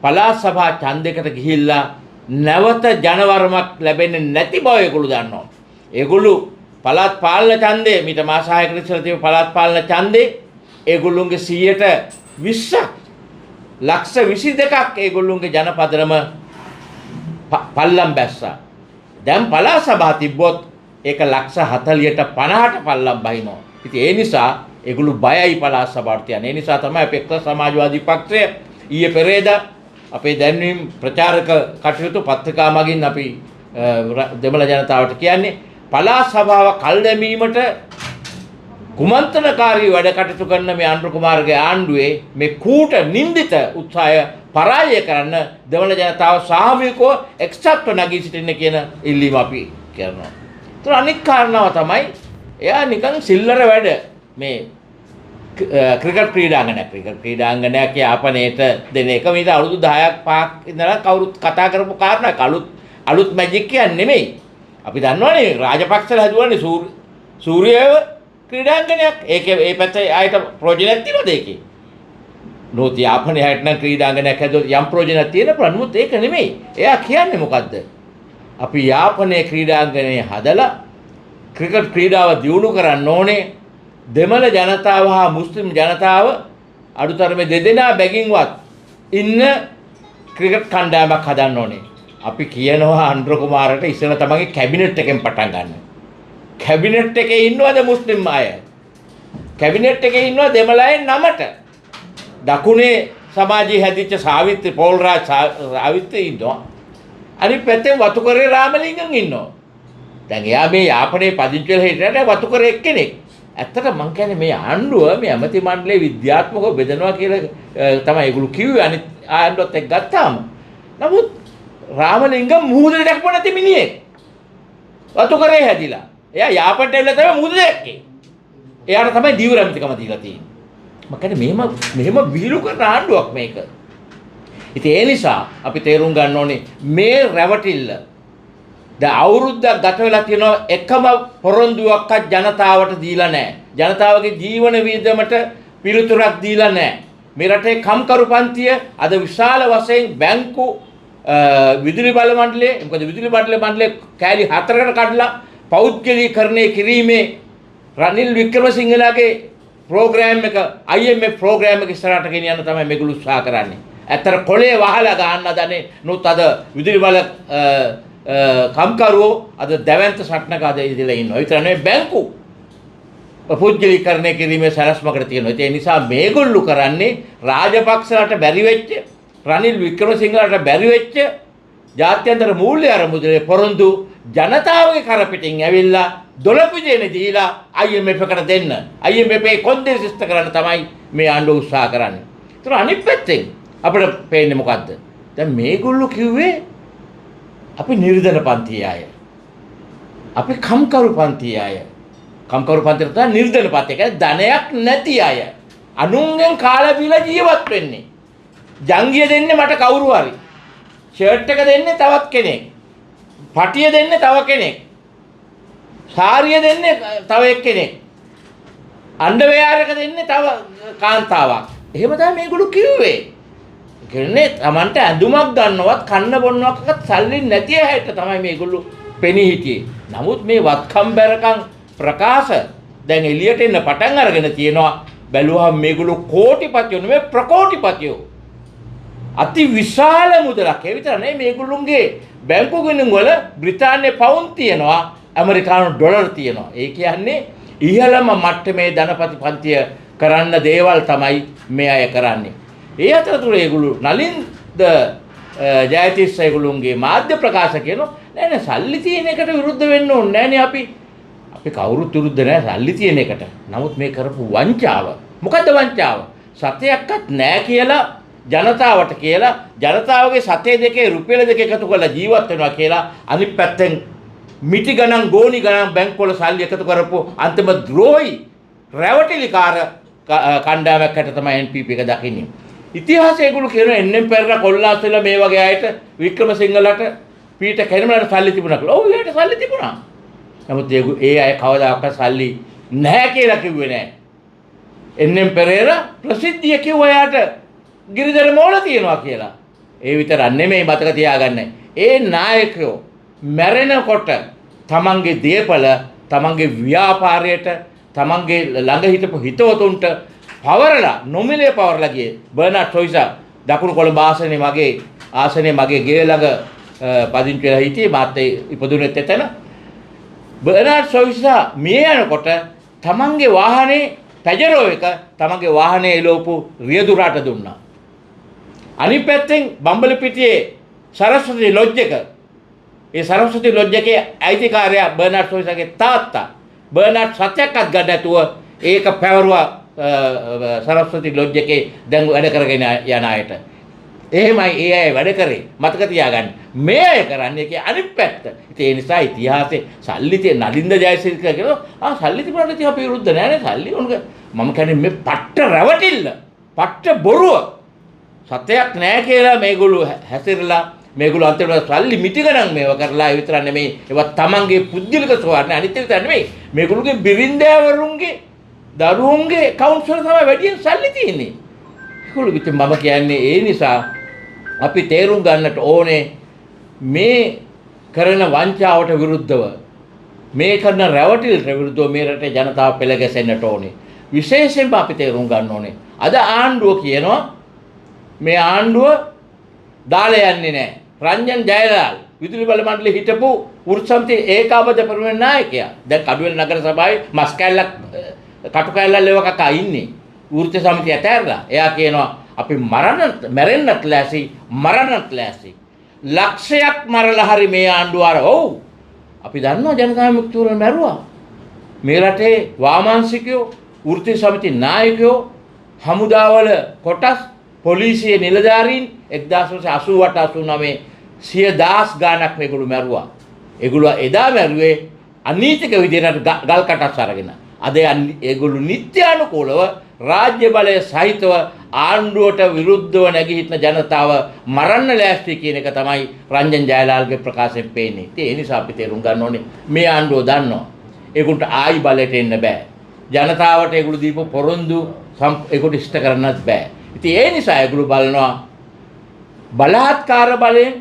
පළාත් සභා ඡන්දයකට ගිහිල්ලා නැවත ජනවරමක් ලැබෙන්නේ නැති බව ඒගොල්ලෝ දන්නවා. ඒගොල්ලෝ පළාත් පාලන ඡන්දේ මීට මාස 6කට ඉස්සෙල්ලා තිබු පළාත් පාලන ඡන්දේ ඒගොල්ලෝගේ 120ක් ලක්ෂ 22ක් ඒගොල්ලෝගේ ජනපදරම පල්ලම් බැස්සා. දැන් පළාත් සභා තිබ්බොත් ඒක ලක්ෂ 40ට 50ට පල්ලම් බහිනවා. ඉතින් ඒ නිසා ඒගොල්ලෝ බයයි පළාත් සභාවට යන්නේ. ඒ නිසා තමයි අපේ එක්සත් සමාජවාදී පක්ෂය ඊයේ පෙරේදා අපේ දැන්වීම් ප්‍රචාරක කටයුතු පත්‍රිකා මගින් අපි දෙමළ ජනතාවට කියන්නේ පළාත් සභාව කල් දැමීමට කුමන්ත්‍රණකාරී වැඩ කටයුතු කරන මේ අනුර කුමාරගේ ආණ්ඩුවේ මේ කූට නින්දිත උත්සාහය පරාජය කරන්න දෙමළ ජනතාව සාමූහිකව එක්සත්ව නැගී සිටින්න කියන ඉල්ලීම අපි කරනවා. ඒතර අනික් කාරණාව තමයි එයා නිකන් සිල්ලර වැඩ මේ ක්‍රිකට් ක්‍රීඩාංගණයක් යාපනයේට දෙන එක විතර අවුරුදු 10ක් 5ක් ඉඳලා කවුරුත් කතා කරපු කාරණාවක්. අලුත් මැජික් කියන්නේ නෙමෙයි. අපි දන්නවනේ රාජපක්ෂලා හදුවන්නේ සූර්යව ක්‍රීඩාංගණයක්. ඒකේ ඒ පැත්තේ ආයත ප්‍රොජෙක්ට් තියෙනවද ඒකේ? නෝති යාපනයේ හැටනම් ක්‍රීඩාංගණයක් හදුවොත් යම් ප්‍රොජෙක්ට් තියෙන ප්‍රමුත් ඒක නෙමෙයි. එයා කියන්නේ මොකද්ද? අපි යාපනයේ ක්‍රීඩාංගණය හදලා ක්‍රිකට් ක්‍රීඩාව දියුණු කරන්න ඕනේ. දෙමළ ජනතාව හා මුස්ලිම් ජනතාව අඩුතරමේ දෙදෙනා බැගින්වත් ඉන්න ක්‍රිකට් කණ්ඩායමක් හදන්න ඕනේ. අපි කියනවා අනුර කුමාරට ඉස්සෙල්ලා තමන්ගේ කැබිනට් එකෙන් පටන් ගන්න. කැබිනට් එකේ ඉන්නවද මුස්ලිම් අය? කැබිනට් එකේ ඉන්නවද දෙමළ අය 9ට? දකුණේ සමාජයේ හැදිච්ච සාවිත්‍රි පෝල්රාජ් සාවිත්‍රි ඉන්නවා. අනිත් පැත්තේ වතුකරේ රාමලිංගන් ඉන්නවා. දැන් එයා මේ යාපනයේ පදිංචි වෙලා හිටියට වතුකරේ එක්කෙනෙක්. ඇත්තට මං කියන්නේ මේ ආණ්ඩුව මේ ඇමති මණ්ඩලයේ විද්‍යාත්මකව බෙදනවා කියලා තමයි ඒගොල්ලෝ කිව්වේ අනිත් ආණ්ඩුවත් එක්ක ගත්තාම. නමුත් රාමලිංගම් මුහුදේ දැක්පු නැති මිනිහෙක්. වතුකරේ හැදිලා. එයා යාපනට ඇවිල්ලා තමයි මුහුද දැක්කේ. එයාට තමයි දීවර ඇමතිකම දීලා තියෙන්නේ. මං කියන්නේ මෙහෙම විහිළු කරන ආණ්ඩුවක් මේක. ඉතින් ඒ නිසා අපි තේරුම් ගන්න ඕනේ මේ රැවටිල්ල දැන් අවුරුද්දක් ගත වෙලා තියෙනවා එකම පොරොන්දුවක්වත් ජනතාවට දීලා නැහැ. ජනතාවගේ ජීවන වියදමට පිළිතුරක් දීලා නැහැ. මේ රටේ කම්කරු පන්තිය අද විශාල වශයෙන් බැංකු විදුලි බල මණ්ඩලයේ මොකද විදුලි මණ්ඩලයේ කෑලි 4කට කඩලා පෞද්ගලීකරණය කිරීමේ රනිල් වික්‍රමසිංහලාගේ ප්‍රෝග්‍රෑම් එක IMF ප්‍රෝග්‍රෑම් එක ඉස්සරහට ගෙනියන්න තමයි මේගොල්ලෝ උත්සාහ කරන්නේ. ඇත්තට කොලේ වහලා ගන්න දන්නේ නොත් අද විදුලි බල කම්කරුවෝ අද දැවැන්ත සටනක අද ඉඳලා ඉන්නවා. ඒතර නෙවෙයි බැංකු පුද්ගලීකරණය කිරීමේ සැලැස්මකට තියෙනවා. ඒ නිසා මේගොල්ලෝ කරන්නේ රාජපක්ෂලාට බැරි වෙච්ච රනිල් වික්‍රමසිංහලාට බැරි වෙච්ච ජාත්‍යන්තර මූල්‍ය අරමුදලේ පොරොන්දු ජනතාවගේ කරපිටින් ඇවිල්ලා දොළපිදේන දීලා IMF එකට දෙන්න. IMF එකේ කොන්දේ සිස්ත කරන්න තමයි මේ ආණ්ඩුව උත්සාහ කරන්නේ. ඒතර අනිත් පැත්තෙන් අපිට පේන්නේ මොකද්ද? දැන් මේගොල්ලෝ කිව්වේ අපි නිර්ධන පන්තියේ අය. අපි කම්කරු පන්තියේ අය. කම්කරු පන්තියට තමයි නිර්ධන පන්තිය. කියන්නේ ධනයක් නැති අය. අනුන්ගෙන් කාලා බීලා ජීවත් වෙන්නේ. ජංගිය දෙන්නේ මට කවුරු හරි. ෂර්ට් එක දෙන්නේ තවත් කෙනෙක්. පටිය දෙන්නේ තව කෙනෙක්. සාරිය දෙන්නේ තව එක්කෙනෙක්. අන්ඩර්වෙයාර් එක දෙන්නේ තව කාන්තාවක්. එහෙම තමයි මේගොල්ලෝ කිව්වේ. කියන්නේ Tamanට ඇඳුමක් ගන්නවත් කන්න බොන්නවක්වත් සල්ලි නැති හැට තමයි මේගොල්ලෝ පෙනී හිටියේ. නමුත් මේ වත්කම් බැරකම් ප්‍රකාශ දැන් එළියට එන්න පටන් අරගෙන තියෙනවා. බැලුවහම මේගොල්ලෝ කෝටිපතියෝ නෙමෙයි ප්‍රකෝටිපතියෝ. අති විශාල මුදලක්. ඒ විතර නෙමෙයි මේගොල්ලෝගේ බැංකු ගිණුම් වල බ්‍රිතාන්‍ය පවුන්ඩ් තියෙනවා, ඇමරිකානු ඩොලර් තියෙනවා. ඒ කියන්නේ ඉහළම මට්ටමේ ධනපති පන්තිය කරන්න දේවල් තමයි මේ අය කරන්නේ. ඒ අතරතුර ඒගොල්ලෝ නලින්ද ජයතිස්ස ඒගොල්ලෝගේ මාධ්‍ය ප්‍රකාශ කියනවා නෑ සල්ලි තියෙන එකට විරුද්ධ වෙන්න ඕනේ නෑනේ අපි කවුරුත් විරුද්ධ නෑ සල්ලි තියෙන එකට. නමුත් මේ කරපු වංචාව මොකද්ද වංචාව? සතයක්වත් නෑ කියලා ජනතාවට කියලා ජනතාවගේ සතේ දෙකේ රුපියල් දෙක එකතු කරලා ජීවත් වෙනවා කියලා අනිත් පැත්තෙන් මිටි ගණන් ගෝණි ගණන් බැංකුවල සල්ලි එකතු කරපු අන්තිම ද්‍රෝහි රැවටිලිකාර කණ්ඩායමක් හැට තමයි NPP එක දකින්නේ. ඉතිහාසය ඒගොල්ලෝ කියනවා එන්නෙන් පෙරලා කොල්ලාස්සෙලා මේ වගේ අයට වික්‍රමසිංහලට පීට කැරිමලට සල්ලි තිබුණා කියලා. ඔව් ඒකට සල්ලි තිබුණා. නමුත් ඒ අය කවදාකවත් සල්ලි නැහැ කියලා කිව්වේ නැහැ. එන්නෙන් පෙරේරා ප්‍රසිද්ධිය කිව්වා යාට ගිරිදර මෝල තියනවා කියලා. ඒ විතරක් නෙමෙයි මතක තියාගන්න. ඒ නායකයෝ මැරෙනකොට තමන්ගේ දේපල තමන්ගේ ව්‍යාපාරයට තමන්ගේ ළඟ හිටපු හිතවතුන්ට පවරලා නොමිලේ පවරලා ගියේ. බර්නාඩ් සොයිසා දකුණු කොළඹ ආසනේ මගේ ගේ ළඟ පදිංචි වෙලා හිටියේ මාත් ඉපදුනෙත් එතන. බර්නාඩ් සොයිසා මිය යනකොට තමන්ගේ වාහනේ පැජරෝ එක තමන්ගේ වාහනේ එලවපු රියදුරාට දුන්නා. අනිත් පැත්තෙන් බම්බලපිටියේ සරස්වති ලොජ් එක ඒ සරස්වති ලොජ් එකේ අයිතිකාරයා බර්නාඩ් සොයිසාගේ තාත්තා බර්නාඩ් සත්‍යක්වත් ගන්න නැතුව ඒක පැවරුවා සරස්වති ලොජ් එකේ දැන් වැඩ කරගෙන යන අයට. එහෙමයි ඒ අය වැඩ කරේ. මතක තියාගන්න. මේ අය කරන්නේ කිය අනිත් පැත්ත. ඉතින් ඒ නිසා ඉතිහාසයේ සල්ලි තියෙන නලින්ද ජයසිරික කියනවා සල්ලි තිබුණාට ඉතින් අපි විරුද්ධ නෑනේ සල්ලි උනක මම කියන්නේ මේ පට්ට රැවටිල්ල පට්ට බොරුව සත්‍යයක් නෑ කියලා මේගොල්ලෝ හැසිරලා මේගොල්ලෝ අන්තිමට සල්ලි මිටි ගණන් මේව කරලා ඒ විතර නෙමෙයි ඒවත් තමන්ගේ පුද්ගලික ස්වර්ණ අනිත් විතර නෙමෙයි මේගොල්ලෝගේ බිරින්දෑවරුන්ගේ දරුවන්ගේ account වල තමයි වැඩියෙන් සල්ලි තියෙන්නේ. ඒගොල්ලෝ ඉතින් මම කියන්නේ ඒ නිසා අපි තේරුම් ගන්නට ඕනේ මේ කරන වංචාවට විරුද්ධව මේ කරන රැවටිල්ලට විරුද්ධව මේ රටේ ජනතාව පෙළ ගැසෙන්නට ඕනේ. විශේෂයෙන්ම අපි තේරුම් ගන්න ඕනේ අද ආණ්ඩුව කියනවා මේ ආණ්ඩුව දාලා යන්නේ නැහැ. රංජන් ජයලාල් විදුලි බල මණ්ඩලයේ හිටපු වෘත්ති සමිතියේ ඒකාබද්ධ පරිමේය නායකයා. දැන් කඩුවෙල නගර සභාවේ මස් කැල්ලක් කටු කැල්ලක් ලෙවකක ඉන්නේ. වෘත්ති සමිතිය ඇතැරලා. එයා කියනවා අපි මැරෙන්නත් ලෑසි. ලක්ෂයක් මරලා හරි මේ ආණ්ඩුව ඔව්. අපි දන්නවා ජනතා විමුක්තිවරණ මැරුවා. මේ රටේ වාමාංශිකයෝ, වෘත්ති සමිති නායකයෝ, හමුදාවල කොටස්, පොලිසියේ නිලධාරීන් 1988 89 ගාණක් මේගොල්ලෝ මැරුවා. ඒගොල්ලෝ එදා මැරුවේ අනීතික විදිහට ගල් කටස් අරගෙන. අද ඒගොල්ලෝ නිත්‍යානුකූලව රාජ්‍ය බලය සහිතව ආණ්ඩුවට විරුද්ධව නැගී සිටින ජනතාව මරන්න ලෑස්ති කියන එක තමයි රංජන් ජයලාල්ගේ ප්‍රකාශයෙන් පේන්නේ. ඒ නිසා අපි තේරුම් ගන්න ඕනේ මේ ආණ්ඩුව දන්නවා. ඒගොල්ලන්ට ආයි බලයට එන්න බෑ. ජනතාවට ඒගොල්ලෝ දීපු පොරොන්දු ඒගොල්ලෝ ඉෂ්ට කරන්නත් බෑ. ඉතින් ඒ නිසා ඒගොල්ලෝ බලනවා බලහත්කාර බලයෙන්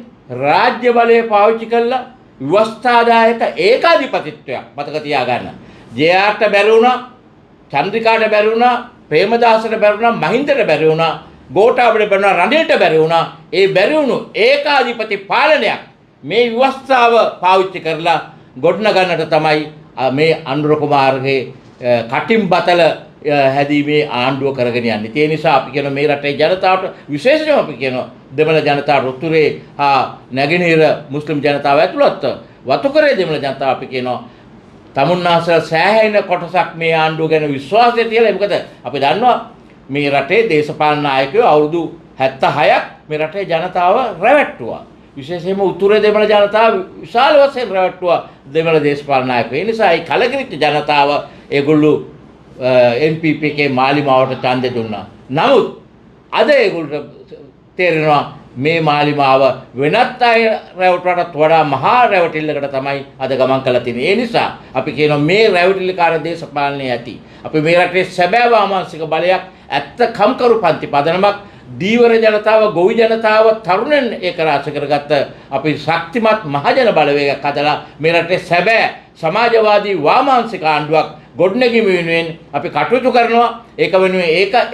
රාජ්‍ය බලය පාවිච්චි කරලා ව්‍යවස්ථාදායක ඒකාධිපතිත්වයක් මතක තියාගන්න. ජයාට බැරි වුණා, චන්ද්‍රිකාට බැරි වුණා, ප්‍රේමදාසට බැරි වුණා, මහින්දට බැරි වුණා, ගෝඨාභයට බැරි වුණා, රනිල්ට බැරි වුණා. ඒ බැරි වුණු ඒකාධිපති පාලනයක් මේ ව්‍යවස්ථාව පාවිච්චි කරලා ගොඩනගන්නට තමයි මේ අනුර කුමාරගේ කටින් බතල හැදීමේ ආණ්ඩුව කරගෙන යන්නේ. ඒ නිසා අපි කියන මේ රටේ ජනතාවට විශේෂයෙන්ම අපි කියන දෙමළ ජනතාව රුතුරේ හා නැගෙනහිර මුස්ලිම් ජනතාව ඇතුළත් වතුකරේ දෙමළ ජනතාව අපි කියනවා තමුන්නාසල සෑහෙන කොටසක් මේ ආණ්ඩුව ගැන විශ්වාසය තියලා. මොකද අපි දන්නවා මේ රටේ දේශපාලන නායකයෝ අවුරුදු 76ක් මේ රටේ ජනතාව රැවට්ටුවා. විශේෂයෙන්ම උතුරේ දෙමළ ජනතාව විශාල වශයෙන් රැවට්ටුවා දෙමළ දේශපාලන නායකයෝ. ඒ නිසා ඒ කලකිරිච්ච ජනතාව ඒගොල්ලෝ NPP එකේ මාලිමාවට ඡන්දෙ දුන්නා. නමුත් අද ඒගොල්ලන්ට තේරෙනවා මේ මාලිමාව වෙනත් අය රැවටුවටත් වඩා මහා රැවටිල්ලකට තමයි අද ගමන් කරලා තියෙන්නේ. ඒ නිසා අපි කියනවා මේ රැවටිල්ලකාර දේශපාලනය ඇති. අපි මේ රටේ සැබෑ වාමාංශික බලයක් ඇත්ත කම්කරු පන්ති පදනමක් දීවර ජනතාව, ගොවි ජනතාව, තරුණයන් ඒක රාශි කරගත්ත අපි ශක්තිමත් මහජන බලවේගයක් හදලා මේ රටේ සැබෑ සමාජවාදී වාමාංශික ආණ්ඩුවක් ගොඩනැගීම වෙනුවෙන් අපි කටයුතු කරනවා. ඒක වෙනුවෙන්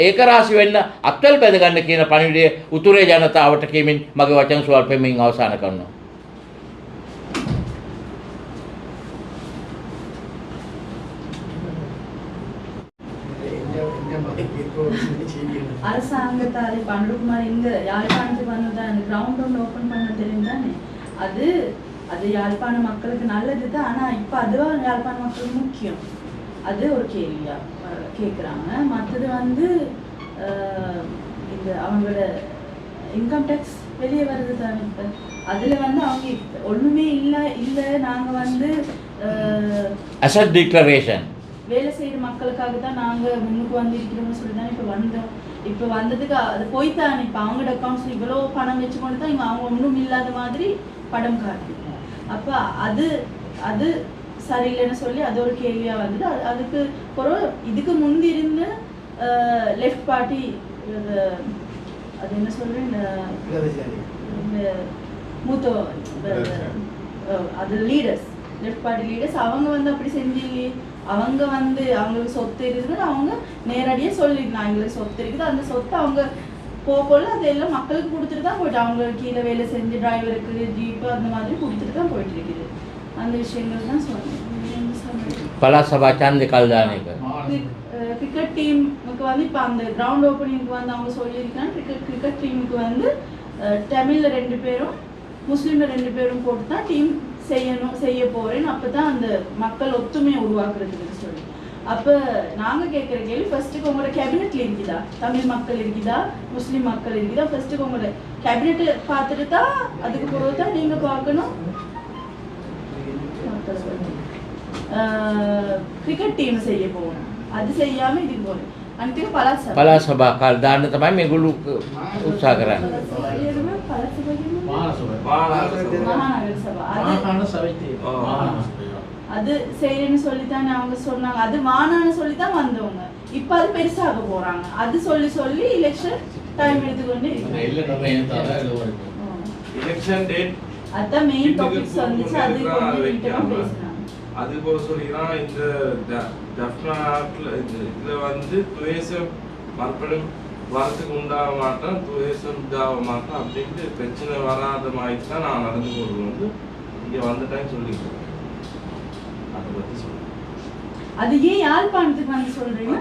ඒක රාශි වෙන්න අත්වල බැඳ ගන්න කියන පණිවිඩය උතුරේ ජනතාවට කියමින් මගේ වචන ස්වල්පයෙන් අවසන් කරනවා. அரசாங்கத்தாரை பண்ருக்குமார் இங்க யாழ்ப்பாணத்துக்கு வந்ததா அந்த கிரவுண்ட் ஒன்று ஓப்பன் பண்ண தெரியுதானே அது யாழ்ப்பாண மக்களுக்கு நல்லது தான். ஆனால் இப்போ அதுவும் யாழ்ப்பாண மக்களுக்கு முக்கியம். அது ஒரு கேள்வியா கேட்குறாங்க. மற்றது வந்து இந்த அவங்களோட இன்கம் டேக்ஸ் வெளியே வருது தானே. இப்போ அதில் வந்து அவங்க ஒன்றுமே இல்லை நாங்கள் வந்து அசட் டிக்ளரேஷன் வேலை செய்கிற மக்களுக்காக தான் நாங்கள் முன்னுக்கு வந்திருக்கிறோம்னு சொல்லி தான் இப்போ வந்தோம். இப்போ வந்ததுக்கு அது போய்த்தானே. இப்போ அவங்களோட அக்கௌண்ட்ஸில் இவ்வளோ பணம் வச்சுக்கொண்டு தான் இங்கே அவங்க ஒன்றும் இல்லாத மாதிரி படம் காட்டுறாங்க. அப்போ அது சரியில்லைன்னு சொல்லி அது ஒரு கேள்வியாக வந்தது. அதுக்கு பிறகு இதுக்கு முந்தி இருந்த லெஃப்ட் பார்ட்டி அது என்ன சொல்றேன் இந்த மூத்த அது லீடர்ஸ் லெஃப்ட் பார்ட்டி லீடர்ஸ் அவங்க வந்து அப்படி செஞ்சு அவங்க வந்து அவங்களுக்கு சொத்து இருக்குதுன்னு அவங்க நேரடியாக சொல்லிருந்தாங்க எங்களுக்கு சொத்து இருக்குது அந்த சொத்தை அவங்க போல அதெல்லாம் மக்களுக்கு கொடுத்துட்டு தான் போயிட்டு அவங்க கீழே வேலை செஞ்சு டிரைவருக்கு ஜீப்பு அந்த மாதிரி கொடுத்துட்டு தான் போயிட்டு இருக்குது அந்த விஷயங்கள் தான் சொன்னேன். பலா சபா சாந்தி கல்தானிக்கு கிரிக்கெட் டீமுக்கு வந்து இப்போ அந்த கிரவுண்ட் ஓப்பனிங்க்கு வந்து அவங்க சொல்லியிருக்காங்க கிரிக்கெட் டீமுக்கு வந்து தமிழில் 2 பேரும் முஸ்லீமில் 2 பேரும் போட்டு தான் டீம் செய்ய போகிறேன்னு அப்போ தான் அந்த மக்கள் ஒத்துமையை உருவாக்குறதுன்னு சொல்லி அப்போ நாங்கள் கேட்குற கேள்வி ஃபர்ஸ்ட்டுக்கு உங்களோட கேபினெட்டில் இருக்குதா தமிழ் மக்கள் இருக்குதா முஸ்லீம் மக்கள் இருக்குதா ஃபர்ஸ்ட்டுக்கு உங்களோட கேபினெட்டு பார்த்துட்டு தான் அதுக்கு பிறகு தான் நீங்கள் பார்க்கணும் ක්‍රිකට් ටීම செய்ய போகணும் அது செய்யாம இதுக்கு போகணும் අන්තිම පළාත් සභා දාන්න තමයි මේගොල්ලෝ උත්සාහ කරන්නේ. அது செய்யணும்னு சொல்லி தானே அவங்க சொன்னாங்க அது மாநாடு சொல்லி தான் வந்தவங்க இப்போ அது பெருசாக போறாங்க அது சொல்லி சொல்லி எலெக்ஷன் டைம் எடுத்துக்கொண்டு எலெக்ஷன் டேட் அதான் மெயின் டாபிக்ஸ் வந்துச்சு அது கொஞ்சம் நீட்டமா பேசணும் அது போல சொல்லிக்கிறான் இந்த ஜப்னாட்ல இதுல வந்து துவேசம் மறுபடியும் வரத்துக்கு உண்டாக மாட்டேன் துவேசம் இதாக மாட்டேன் அப்படின்ட்டு பிரச்சனை வராத மாதிரி தான் நான் நடந்து கொண்டு வந்து இங்கே வந்துட்டேன்னு சொல்லிக்கிறேன் அதை பற்றி சொல்றேன் அது ஏன் யாழ்ப்பாணத்துக்கு வந்து சொல்றீங்க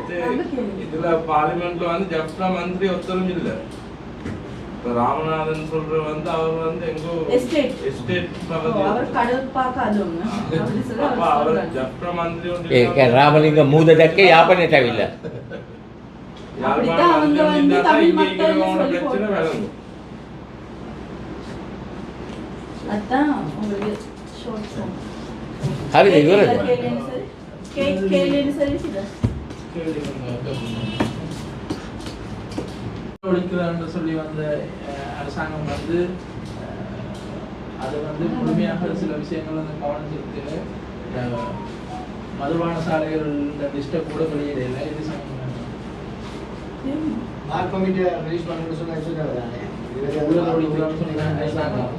இதுல பார்லிமெண்ட்ல வந்து ஜப்னா மந்திரி ஒருத்தரும் இல்லை இப்போ ராமநாதன் சொல்ற வந்து அவர் வந்து எங்கோ எஸ்டேட் அவர் கடல் பார்க்காதவங்க அப்படி சொல்ல அவர் ஜப்னா மந்திரி ඒක රාමලිංග මූද දැක්කේ යාපනයට ඇවිල්ලා. அப்படிதான் அவங்க வந்து தமிழ் மக்கள் சொல்லி பிரச்சனை விளங்கும். அதான் உங்களுக்கு ஷார்ட் சாங் හරිද ඉවරද? கேள்வி சரி ஒழிக்கிறான்னு சொல்லி வந்த அரசாங்கம் வந்து அது வந்து முழுமையாக சில விஷயங்கள் வந்து கவனம் செலுத்தல மதுபான சாலைகள் லிஸ்ட்டை கூட வெளியிடல இது மார்க் கமிட்டி ரிலீஸ் பண்ணணும்னு சொன்னாங்க ஊழல் ஒழிக்கிறான்னு சொல்லி அரசாங்கம்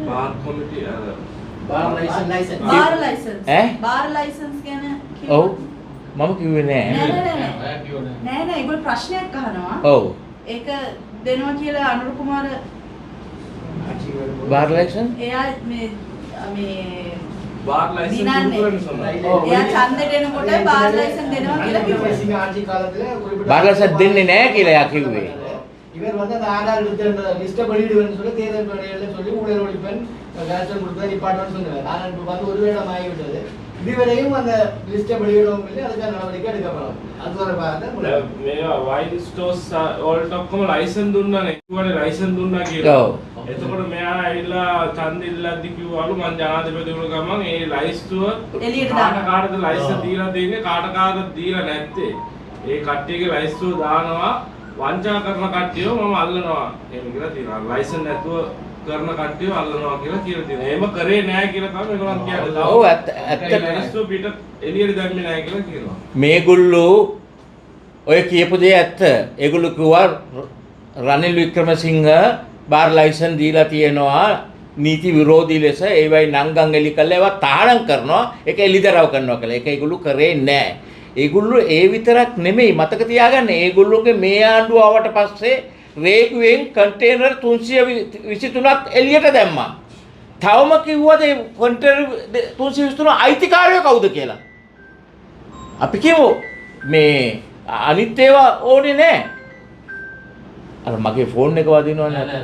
बार कमिटी बार लाइसेंस बार लाइसेंस हैं? बार लाइसेंस කියන්නේ ඔව් මම කිව්වේ නෑ. නෑ ඒගොල්ලෝ ප්‍රශ්නයක් අහනවා ඔව් ඒක දෙනවා කියලා අනුර කුමාර බාර් ලයිසන් එයා මේ बार लाइसेंस දිනන්නේ. එයා ඡන්දෙට එනකොට බාර් ලයිසන් දෙනවා කියලා කිව්වා சிங்க ஆட்சி காலத்துல குறிப்பிட்ட බාර් ලයිසන් දෙන්නේ නෑ කියලා එයා කිව්වේ. இவர் வந்து அந்த ஆதார் எடுத்து லிஸ்ட்டை வெளியிடுவேன்னு சொல்லி தேர்தல் பணிகள்ல சொல்லி ஊழல் ஒழிப்பேன் கேன்சல் கொடுத்தா நிப்பாட்டணும்னு சொன்னார். ஆனால் இப்போ வந்து ஒரு வேடம் ஆகிவிட்டது. இதுவரையும் அந்த லிஸ்ட்டை வெளியிடவும் இல்லை அதுக்கான நடவடிக்கை எடுக்கப்படும். அது தொடர்பாக මේවා වයින් ස්ටෝර්ස් වලට ඔක්කොම ලයිසන් දුන්නානේ. කිව්වනේ ලයිසන් දුන්නා කියලා. ඔව්. එතකොට මෙයා ඇවිල්ලා ඡන්ද ඉල්ලද්දි කිව්වලු මං ජනාධිපතිවරු ගමන් ඒ ලයිස්තුව එළියට කාට දානවා. කාටද ලයිසන් දීලා දෙන්නේ කාට කාටද දීලා නැත්තේ. ඒ කට්ටියගේ ලයිස්තුව දානවා වංචා කරන කට්ටියව මම අල්ලනවා. එහෙම කියලා තියෙනවා. ලයිසන් නැතුව කරන කට්ටියව අල්ලනවා කියලා තියෙනවා. එහෙම කරේ නැහැ කියලා තමයි මේගොල්ලන් කියන්නේ. ඔව් ඇත්තට ලයිස්තුව පිට එළියට දැම්මේ නැහැ කියලා කියනවා. මේගොල්ලෝ ඔය කියපු දේ ඇත්ත. ඒගොල්ලෝ කිව්වා රනිල් වික්‍රමසිංහ බාර් ලයිසන් දීලා තියෙනවා නීති විරෝධී ලෙස ඒවයි නංගන් එලි කළා ඒවා තාහනම් කරනවා ඒක එලිදරව් කරනවා කියලා. ඒක ඒගොල්ලෝ කරේ නැහැ. ඒගොල්ලෝ ඒ විතරක් නෙමෙයි මතක තියාගන්න ඒගොල්ලෝගේ මේ ආණ්ඩුව ආවට පස්සේ රේගුවෙන් කන්ටේනර් 323ක් එළියට දැම්මා. තවම කිව්වද ඒ කන්ටේනර් 323 අයිතිකාරයෝ කවුද කියලා? අපි කියමු මේ අනිත් ඒවා ඕනේ නැහැ. අර මගේ ෆෝන් එක වදිනවනේ.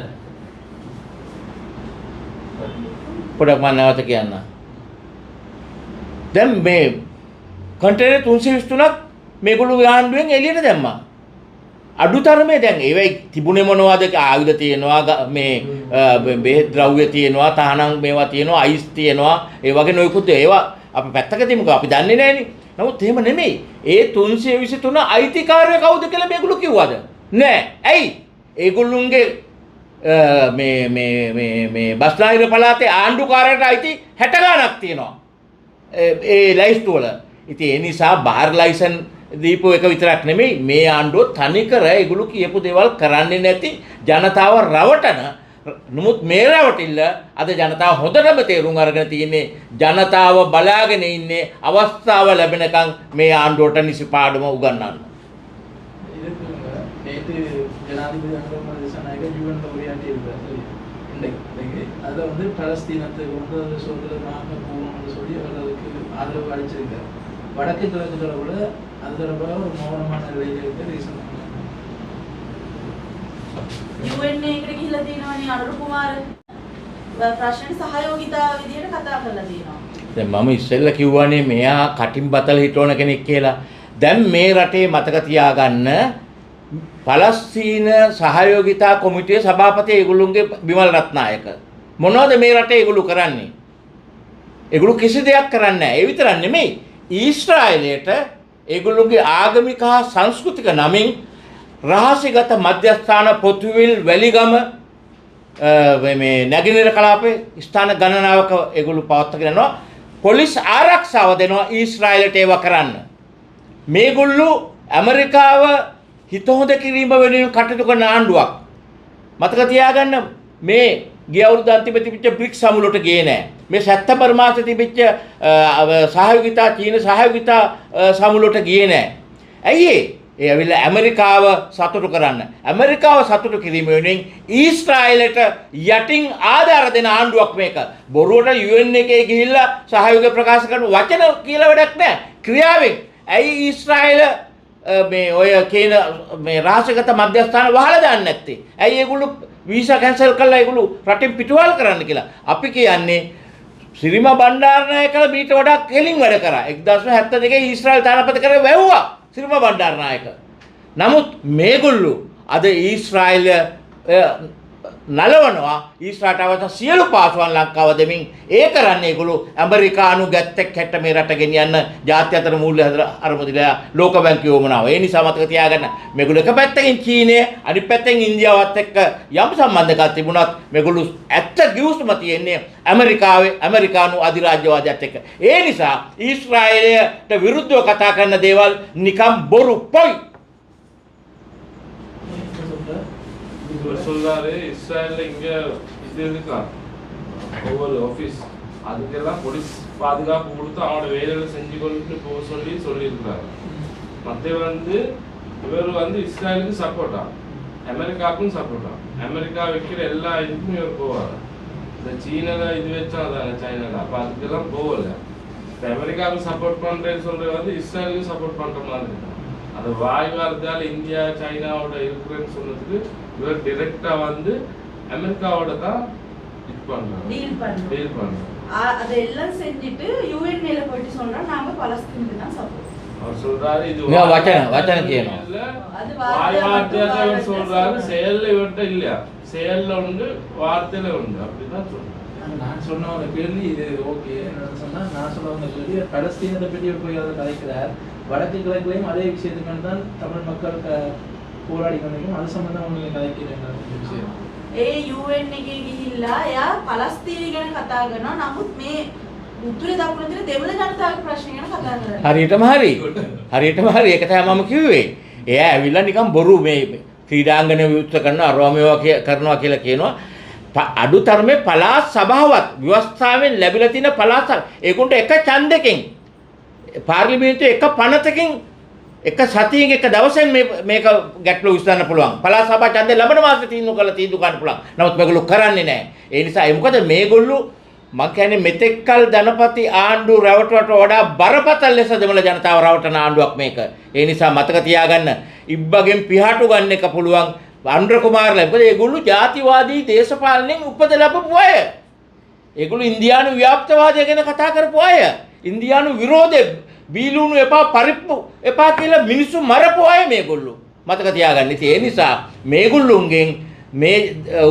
පොඩක් මම නැවත කියන්න. දැන් මේ කන්ටේනර් 323ක් මේගොල්ලෝ ආණ්ඩුවෙන් එළියට දැම්මා. අඩුතරමේ දැන් ඒවයි තිබුණේ මොනවද ආයුධ තියෙනවා මේ බෙහෙත් ද්‍රව්‍ය තියෙනවා තහනම් මේවා තියෙනවා අයිස් තියෙනවා ඒ වගේ නොයෙකුත් ඒවා අපි පැත්තක තියමුකෝ අපි දන්නේ නැහෙනි. නමුත් එහෙම නෙමෙයි. ඒ 323 අයිතිකාරය කවුද කියලා මේගොල්ලෝ කිව්වද? නෑ. ඇයි? ඒගොල්ලුන්ගේ මේ බස්නාහිර පළාතේ ආණ්ඩුකාරයට අයිති 60 ගණක් තියෙනවා. ඒ ලයිස්තු වල. ඉතින් ඒ නිසා බාර් ලයිසන් දීපු එක විතරක් නෙමෙයි මේ ආණ්ඩුව තනිකර ඒගොල්ලෝ කියපු දේවල් කරන්නේ නැති ජනතාව රවටන නමුත් මේ රවටිල්ල අද ජනතාව හොඳටම තේරුම් අරගෙන තියෙන්නේ ජනතාව බලාගෙන ඉන්නේ අවස්ථාව ලැබෙනකන් මේ ආණ්ඩුවට නිසි පාඩම උගන්වන්න. நேற்று ஜனாதிபதி அனுரகுமார திசாநாயக்க யுஎன் உரையாற்றி இருந்தார். இன்றைக்கு அதை வந்து பலஸ்தீனத்துக்கு வந்து அது சுதந்திரமாக போகணும்னு சொல்லி அவர் அதுக்கு ஆதரவு அளிச்சிருக்கார். வடக்கு கிழக்குகளை விட அது தொடர்பாக ஒரு மௌனமான நிலையில் இருக்க ரீசன் UN එකට ගිහිල්ලා තියෙනවනේ අනුර කුමාර ප්‍රශ්න සහයෝගිතා විදියට කතා කරලා තියෙනවා. දැන් මම ඉස්සෙල්ලා කිව්වනේ මෙයා කටින් බතල හිටවන කෙනෙක් කියලා. දැන් මේ රටේ මතක තියාගන්න පලස්තීන සහයෝගිතා කොමිටුවේ සභාපති ඒගොල්ලෝගේ බිමල් රත්නායක. මොනවද මේ රටේ ඒගොල්ලෝ කරන්නේ? ඒගොල්ලෝ කිසි දෙයක් කරන්නේ නැහැ. ඒ විතරක් නෙමෙයි. ඊශ්‍රායලයට ඒගොල්ලෝගේ ආගමික හා සංස්කෘතික නමින් රහසිගත මධ්‍යස්ථාන පොතුවිල් වැලිගම මේ නැගෙනහිර කලාපේ ස්ථාන ගණනාවක ඒගොල්ලෝ පවත්වාගෙන යනවා. පොලිස් ආරක්ෂාව දෙනවා ඊශ්‍රායලට ඒවා කරන්න. මේගොල්ලෝ ඇමරිකාව හිත හොඳ කිරීම වෙනුවෙන් කටයුතු කරන ආණ්ඩුවක්. මතක තියාගන්න මේ ගිය අවුරුදු අන්තිමේ තිබිච්ච බ්‍රික්ස් සමුලට ගියේ නෑ. මේ සැප්තැම්බර් මාසෙ තිබිච්ච සහයෝගිතා චීන සහයෝගිතා සමුලට ගියේ නෑ. ඇයි ඒ ඇවිල්ලා ඇමරිකාව සතුටු කරන්න. ඇමරිකාව සතුටු කිරීම වෙනුවෙන් ඊශ්‍රායලට යටින් ආධාර දෙන ආණ්ඩුවක් මේක. බොරුවට UN එකේ ගිහිල්ලා සහයෝගය ප්‍රකාශ කරන වචන කියලා වැඩක් නෑ. ක්‍රියාවෙන්. ඇයි ඊශ්‍රායල මේ ඔය කියන මේ රහසගත මධ්‍යස්ථාන වහලා දාන්නේ නැත්තේ? ඇයි ඒගොල්ලෝ වීසා කැන්සල් කරලා ඒගොල්ලෝ රටින් පිටුවල් කරන්න කියලා? අපි කියන්නේ සිරිම බණ්ඩාරනායකලා මීට වඩා කෙලින් වැඩ කරා. 1972 ඊශ්‍රායල් තානාපති කරේ වැව්වා සිරිම බණ්ඩාරනායක. නමුත් මේගොල්ලෝ අද ඊශ්‍රායල නලවනවා ඊශ්‍රායලට අවශ්‍ය සියලු පාසුවන් ලංකාව දෙමින් ඒ කරන්නේ ඒගොල්ලෝ ඇමරිකානු ගැත්තෙක් හැට මේ රට ගෙනියන්න ජාත්‍ය අතර මූල්‍ය අරමුදලා ලෝක බැංකුවේ වමනාව. ඒ නිසා මතක තියාගන්න මේගොල්ලෝ එක පැත්තකින් චීනය අනිත් පැත්තෙන් ඉන්දියාවත් එක්ක යම් සම්බන්ධකම් තිබුණත් මේගොල්ලෝ ඇත්ත ගිවිසුම තියෙන්නේ ඇමරිකාවේ ඇමරිකානු අධිරාජ්‍යවාදයත් එක්ක. ඒ නිසා ඊශ්‍රායලයට විරුද්ධව කතා කරන දේවල් නිකම් බොරු පොයි. சொல்றாரு இஸ்ரேல்ல இங்க இது இருக்கா ஓவல் ஆபீஸ் அதுக்கெல்லாம் போலீஸ் பாதுகாப்பு கொடுத்து அவனோட வேலைகளை செஞ்சு கொண்டு போக சொல்லியிருக்கிறாரு. மற்ற வந்து இவர் வந்து இஸ்ரேலுக்கு சப்போர்ட்டா அமெரிக்காவுக்கும் சப்போர்ட்டா அமெரிக்கா வைக்கிற எல்லா இதுக்கும் இவர் போவார். இந்த சீனால இது வச்சா அதாங்க சைனால அப்ப அதுக்கெல்லாம் போகல. இப்போ அமெரிக்காவுக்கு சப்போர்ட் பண்றேன்னு சொல்றது வந்து இஸ்ரேலுக்கு சப்போர்ட் பண்ற மாதிரி இருக்கு. அது வாய் வார்த்தையால் இந்தியா சைனாவோட இருக்கிறேன்னு சொன்னதுக்கு இவர் டைரக்டா வந்து அமெரிக்காவோட தான் டீல் பண்றாங்க. அதெல்லாம் செஞ்சுட்டு UN ல போயிட்டு சொல்றா நாம பலஸ்தீனுக்கு தான் சப்போர்ட். அவர் சொல்றாரு இது வச்சன කියනවා. அது வாய் வார்த்தையால சொல்றாரு செயல்ல இவர்ட்ட இல்ல. செயல்ல உண்டு வார்த்தையில உண்டு அப்படிதான் சொல்றாரு. நான் சொன்ன ஒரு கேள்வி இது ஓகே என்னன்னு சொன்னா நான் சொல்ல வந்த கேள்வி பலஸ்தீனத்தை பற்றி போய் அதை கதைக்கிறார். வடக்கு கிழக்குலையும் அதே விஷயத்துக்கு தான் தமிழ் மக்கள் போராடி கொண்டிருக்கும். அது சம்பந்தம் உங்களுக்கு கதைக்கிறேன் விஷயம். ඒ UN එකේ ගිහිල්ලා එයා පලස්තීන ගැන කතා කරනවා. නමුත් මේ උතුරේ දකුණේ තියෙන දෙමළ ජනතාවගේ ප්‍රශ්න ගැන කතා කරන්නේ. හරියටම හරි. හරියටම හරි. ඒක තමයි මම කිව්වේ. එයා ඇවිල්ලා නිකන් බොරු මේ ක්‍රීඩාංගන විවෘත කරනවා අරවමේවා කරනවා කියලා කියනවා. අඩුතරමේ පළාත් සභාවත් ව්‍යවස්ථාවෙන් ලැබිලා තියෙන පළාත් ඒකුන්ට එක ඡන්දකින් පාර්ලිමේන්තුවේ එක පනතකින් එක සතියක එක දවසෙන් මේක ගැටලු විසඳන්න පුළුවන්. පළාත් සභා ඡන්දය ලැබෙන මාසෙ තීන්දුව කරලා තීන්දුව ගන්න පුළුවන්. නමුත් මේගොල්ලෝ කරන්නේ නැහැ. ඒ නිසා ඒ මොකද මේගොල්ලෝ මම කියන්නේ මෙතෙක්කල් ධනපති ආණ්ඩු රැවටුවට වඩා බරපතල ලෙස දෙමළ ජනතාව රවටන ආණ්ඩුවක් මේක. ඒ නිසා මතක තියාගන්න ඉබ්බගෙන් පිහාටු ගන්න එක පුළුවන්. අනුර කුමාරලා මොකද ඒගොල්ලෝ ජාතිවාදී දේශපාලනයෙන් උපත ලැබපු අය. ඒගොල්ලෝ ඉන්දියානු ව්‍යාප්තවාදය ගැන කතා කරපු අය. ඉන්දියානු විරෝධය බීලුණු එපා පරිප්පු එපා කියලා මිනිස්සු මරපු අය මේගොල්ලෝ. මතක තියාගන්න. ඉතින් ඒ නිසා මේගොල්ලොන්ගෙන් මේ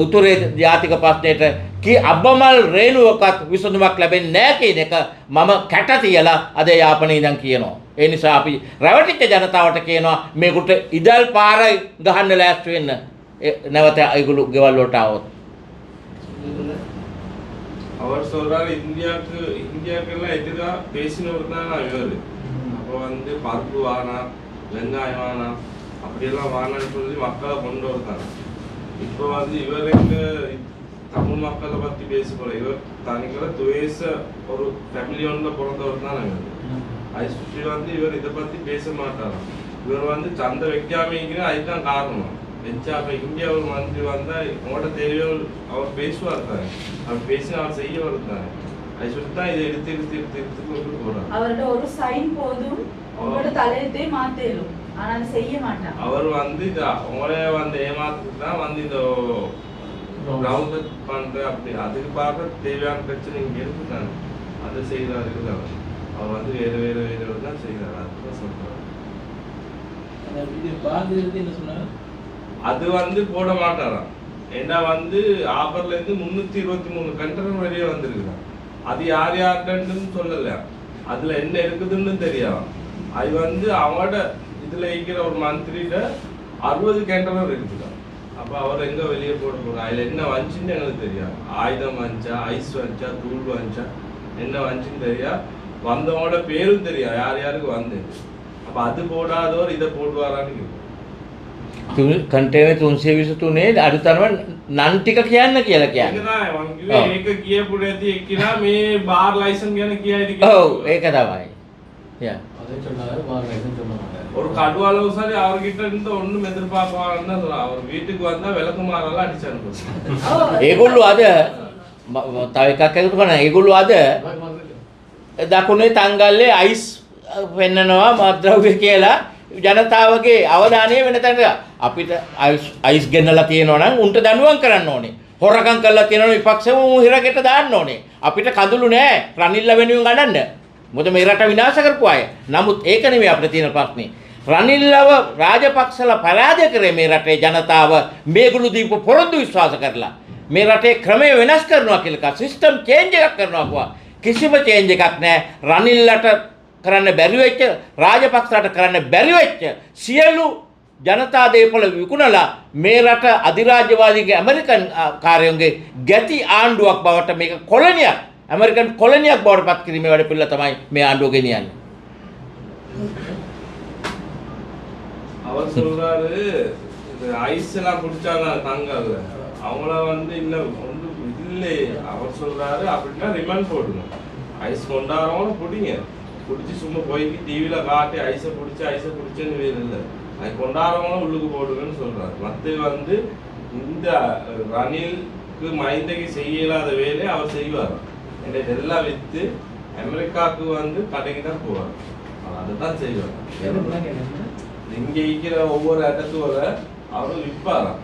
උතුරේ ජාතික ප්‍රශ්නෙට කී අබ්බමල් රේණුවකත් විසඳුමක් ලැබෙන්නේ නැහැ කියන එක මම කැට තියලා අද යාපනයේ ඉඳන් කියනවා. ඒ නිසා අපි රැවටිච්ච ජනතාවට කියනවා මේකට ඉදල් පාරයි ගහන්න ලෑස්ති වෙන්න. නැවත ඒගොල්ලෝ ගෙවල් වලට આવොත්. அவர் சொல்றாரு இந்தியாக்கெல்லாம் எதிராக பேசினவர் தான் இவர். அப்போ வந்து பருப்பு வானா வெங்காயம் வேணாம் அப்படியெல்லாம் வேணாம்னு சொல்லி மக்களை கொண்டு வருத்தாங்க. இப்போ வந்து இவருக்கு தமிழ் மக்களை பற்றி பேச போல இவர் தனிக்கிற துவேச ஒரு ஃபேமிலி ஒன்றில் பிறந்தவர் தான் ஐஸ்வர்யா வந்து இவர் இதை பற்றி பேச மாட்டாராம். இவர் வந்து சந்தை வைக்காம அதுதான் காரணம். வச்சா இப்போ இந்தியாவில் வந்து வந்தால் உங்களோட தேவையோடு அவர் பேசுவார் தானே, அவர் பேசி அவர் செய்ய வருத்தாங்க. ஐஸ்வர்யா தான் இதை எடுத்து கொண்டு போகிறார். அவரோட ஒரு சைன் போதும் உங்களோட தலையத்தை மாத்தேலும், ஆனா அதை செய்ய மாட்டாங்க. அவர் வந்து உங்களே வந்து ஏமாத்துக்கு தான் வந்து இந்த கிரவுண்ட் பண்ற அப்படி அதுக்கு பார்க்க தேவையான பிரச்சனை இங்கே இருக்குதானே, அதை செய்கிறாரு. அவர் வந்து வேறு தான் செய்கிறார். அதுதான் சொல்றாரு. அது வந்து போட மாட்டாராம். ஏன்னா வந்து ஆஃபர்ல இருந்து 323 கண்டெய்னர் வெளியே வந்திருக்குதான். அது யார்கிட்டன்னு சொல்லல, அதுல என்ன இருக்குதுன்னு தெரியும். அது வந்து அவங்களோட இதுல இருக்கிற ஒரு மந்திரிட்ட 60 கண்டெய்னர் இருக்குதான். அப்ப அவர் எங்க வெளியே போட போறாரு, அதுல என்ன வஞ்சின்னு எங்களுக்கு தெரியாது. ஆயுதம் வஞ்சா, ஐஸ் வஞ்சா, தூள் வஞ்சா, என்ன வஞ்சின்னு தெரியா, வந்தவங்களோட பேரும் தெரியும் யார் யாருக்கு வந்து. அப்ப அது போடாதவர் இதை போடுவாரான்னு කන්ටේනර් 323 අඩුතරම නන් ටික කියන්න කියලා කියන්නේ. ඒක කියපු නැති එක්කිනා මේ බාර් ලයිසන් ගැන කියයිද කියලා. ඔව් ඒක තමයි. යා. அதை சொன்னாரு பார் லைசன்ஸ் சொல்ல மாட்டாரு. ஒரு கடு அளவு சரி அவர்கிட்ட இருந்து ஒண்ணும் எதிர்பார்ப்பாங்கன்னா அவர் வீட்டுக்கு வந்தா விளக்குமாறெல்லாம் அடிச்சு அனுப்புவாங்க. ඒගොල්ලෝ අද තව එකක් එකතු කරනවා. ඒගොල්ලෝ අද දකුණේ තංගල්ලේ අයිස් වෙන්නනවා මත්ද්‍රව්‍ය කියලා ජනතාවගේ අවධානය වෙන තැනට අපිට අයිස් ගෙන්නලා තියෙනවා නම් උන්ට දඬුවම් කරන්න ඕනේ. හොරකම් කරලා තියෙනවා විපක්ෂව උන් හිරගෙට දාන්න ඕනේ. අපිට කඳුළු නෑ රනිල්ල වෙනුවෙන් ගණන්න. මොකද මේ රට විනාශ කරපු අය. නමුත් ඒක නෙමෙයි අපිට තියෙන ප්‍රශ්නේ. රනිල්ලව රාජපක්ෂලා පරාජය කරේ මේ රටේ ජනතාව මේගොල්ලෝ දීපු පොරොන්දු විශ්වාස කරලා. මේ රටේ ක්‍රමය වෙනස් කරනවා කියලා සිස්ටම් චේන්ජ් එකක් කරනවා කිව්වා. කිසිම චේන්ජ් එකක් නෑ. රනිල්ලට කරන්න බැරි වෙච්ච රාජපක්ෂලාට කරන්න බැරි වෙච්ච සියලු ජනතා දේපල විකුණලා මේ රට අධිරාජ්‍යවාදීගේ ඇමරිකන් කාර්යයන්ගේ ගැති ආණ්ඩුවක් බවට මේක කොලොනියක් ඇමරිකන් කොලොනියක් බවට පත් කිරීමේ වැඩ පිළිවෙල තමයි මේ ආණ්ඩුව ගෙනියන්නේ. அவர் சொல்றாரு இந்த ஐஸ் எல்லாம் குடிச்சாங்க தங்கல்ல அவங்கள வந்து இல்ல ஒன்று இல்லை. அவர் சொல்றாரு அப்படின்னா ரிமாண்ட் போடுங்க. ஐஸ் கொண்டாடுறவங்க பிடிங்க, பிடிச்சி சும்மா போய் டிவியில காட்டி ஐஸை பிடிச்சேன்னு வேறு இல்லை. அது கொண்டாடுறவங்களும் உள்ளுக்கு போடுங்கன்னு சொல்றாரு. மற்ற வந்து இந்த ரணிலுக்கு மைந்தகி செய்யலாத வேலையை அவர் செய்வார். எனக்கு எல்லாம் விற்று அமெரிக்காவுக்கு வந்து கடைக்கு தான் போவார். அதுதான் செய்வார். இங்கே இருக்கிற ஒவ்வொரு இடத்தோட அவரும் விற்பாராம்.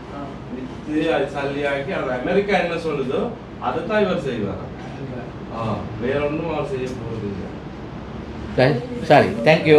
விற்று அது சல்லியாக்கி அவர் அமெரிக்கா என்ன சொல்லுதோ அதை தான் இவர் செய்வாராம். வேற ஒன்றும் அவர் செய்ய போகிறது இல்லை. சரி, தேங்க்யூ.